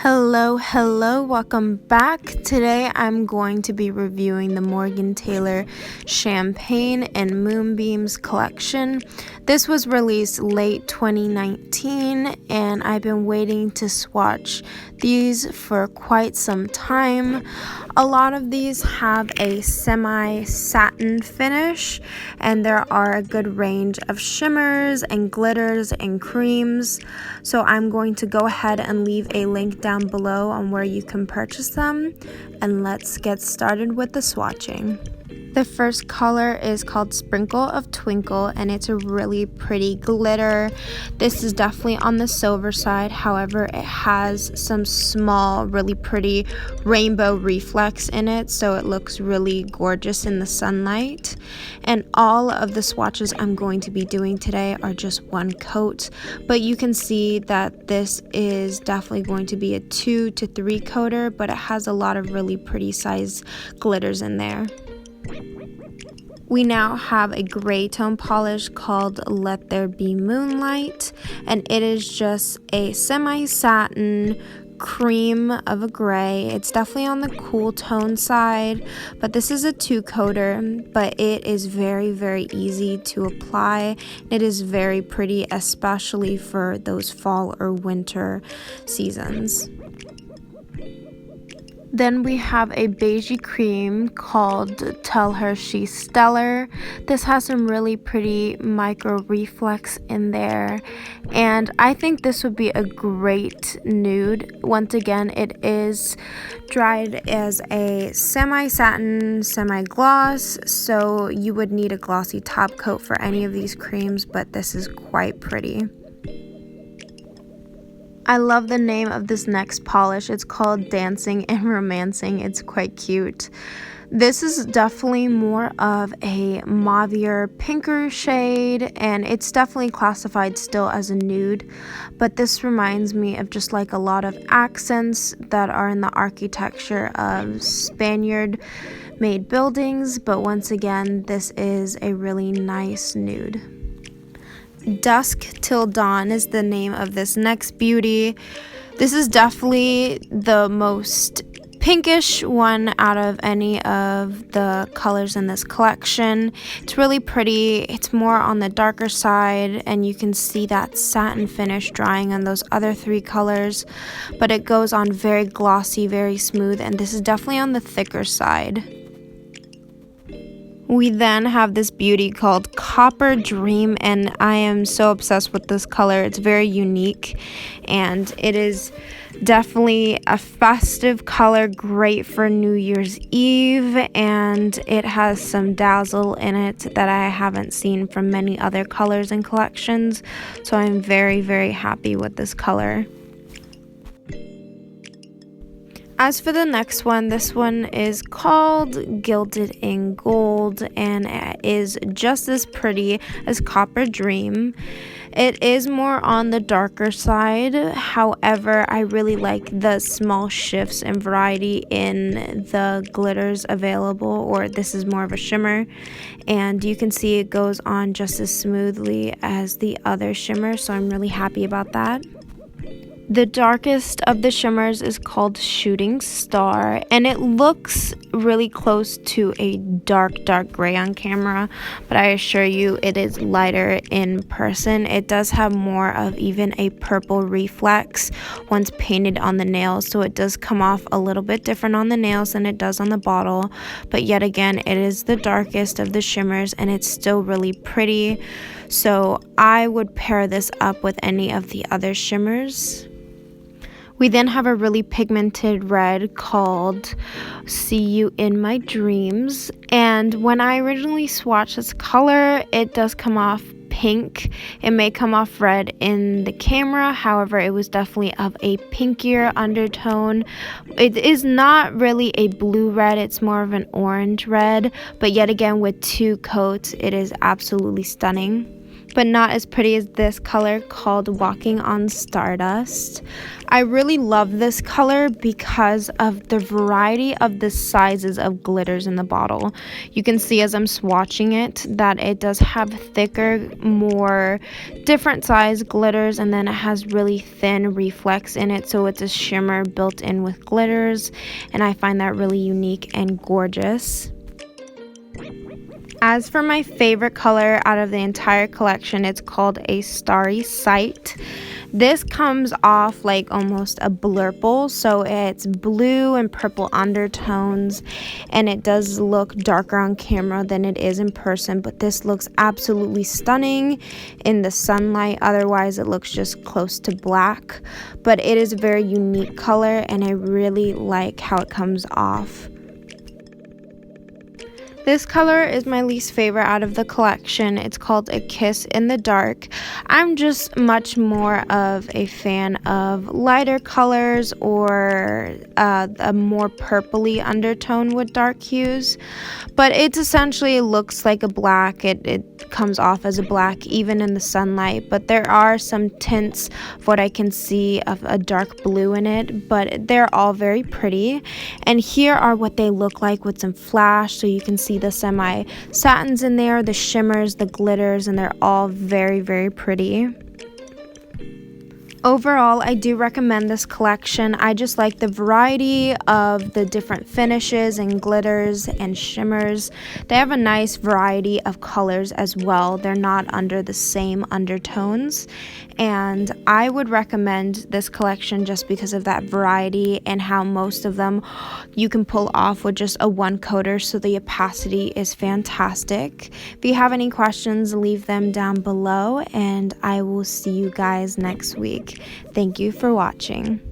Hello, welcome back. Today I'm going to be reviewing the Morgan Taylor Champagne and Moonbeams collection. This was released late 2019 and I've been waiting to swatch these for quite some time. A lot of these have a semi-satin finish and there are a good range of shimmers and glitters and creams. So I'm going to go ahead and leave a link down below on where you can purchase them, and let's get started with the swatching. The first color is called Sprinkle of Twinkle and it's a really pretty glitter. This is definitely on the silver side, however it has some small really pretty rainbow reflex in it, so it looks really gorgeous in the sunlight. And all of the swatches I'm going to be doing today are just one coat, but you can see that this is definitely going to be a 2 to 3 coater, but it has a lot of really pretty size glitters in there. We now have a gray tone polish called There Be Moonlight, and it is just a semi-satin cream of a gray. It's definitely on the cool tone side, but this is a 2 coater, but it is very easy to apply. It is very pretty, especially for those fall or winter seasons. Then we have a beigey cream called Tell Her She's Stellar. This has some really pretty micro reflex in there, and I think this would be a great nude. Once again, it is dried as a semi-satin, semi-gloss, so you would need a glossy top coat for any of these creams, but this is quite pretty. I love the name of this next polish. It's called Dancing and Romancing. It's quite cute. This is definitely more of a mauvier, pinker shade, and it's definitely classified still as a nude, but this reminds me of just like a lot of accents that are in the architecture of Spaniard-made buildings, but once again, this is a really nice nude. Dusk Till Dawn is the name of this next beauty. This is definitely the most pinkish one out of any of the colors in this collection. It's really pretty. It's more on the darker side, and you can see that satin finish drying on those other 3 colors, but it goes on very glossy, very smooth, and this is definitely on the thicker side. We then have this beauty called Copper Dream, and I am so obsessed with this color. It's very unique, and it is definitely a festive color, great for New Year's Eve, and it has some dazzle in it that I haven't seen from many other colors and collections, so I'm very happy with this color. As for the next one, this one is called Gilded in Gold, and it is just as pretty as Copper Dream. It is more on the darker side, however, I really like the small shifts and variety in the glitters available, or this is more of a shimmer, and you can see it goes on just as smoothly as the other shimmer, so I'm really happy about that. The darkest of the shimmers is called Shooting Star, and it looks really close to a dark gray on camera, but I assure you it is lighter in person. It does have more of even a purple reflex once painted on the nails, so it does come off a little bit different on the nails than it does on the bottle, but yet again it is the darkest of the shimmers and it's still really pretty, so I would pair this up with any of the other shimmers. We then have a really pigmented red called See You in My Dreams, and when I originally swatched this color, it does come off pink. It may come off red in the camera, however it was definitely of a pinkier undertone. It is not really a blue red, it's more of an orange red, but yet again with 2 coats it is absolutely stunning. but not as pretty as this color called Walking on Stardust. I really love this color because of the variety of the sizes of glitters in the bottle. You can see as I'm swatching it that it does have thicker, more different size glitters, and then it has really thin reflex in it, so it's a shimmer built in with glitters, and I find that really unique and gorgeous. As for my favorite color out of the entire collection, it's called a Starry Sight. This comes off like almost a blurple, so it's blue and purple undertones, and it does look darker on camera than it is in person, but this looks absolutely stunning in the sunlight. Otherwise it looks just close to black, but it is a very unique color and I really like how it comes off. This color is my least favorite out of the collection. It's called A Kiss in the Dark. I'm just much more of a fan of lighter colors or a more purpley undertone with dark hues. But it's essentially, it looks like a black. It comes off as a black even in the sunlight. But there are some tints of what I can see of a dark blue in it. But they're all very pretty. And here are what they look like with some flash, so you can see the semi satins in there, the shimmers, the glitters, and they're all very, very pretty. Overall, I do recommend this collection. I just like the variety of the different finishes and glitters and shimmers. They have a nice variety of colors as well. They're not under the same undertones. And I would recommend this collection just because of that variety and how most of them you can pull off with just a one coater, so the opacity is fantastic. If you have any questions, leave them down below, and I will see you guys next week. Thank you for watching.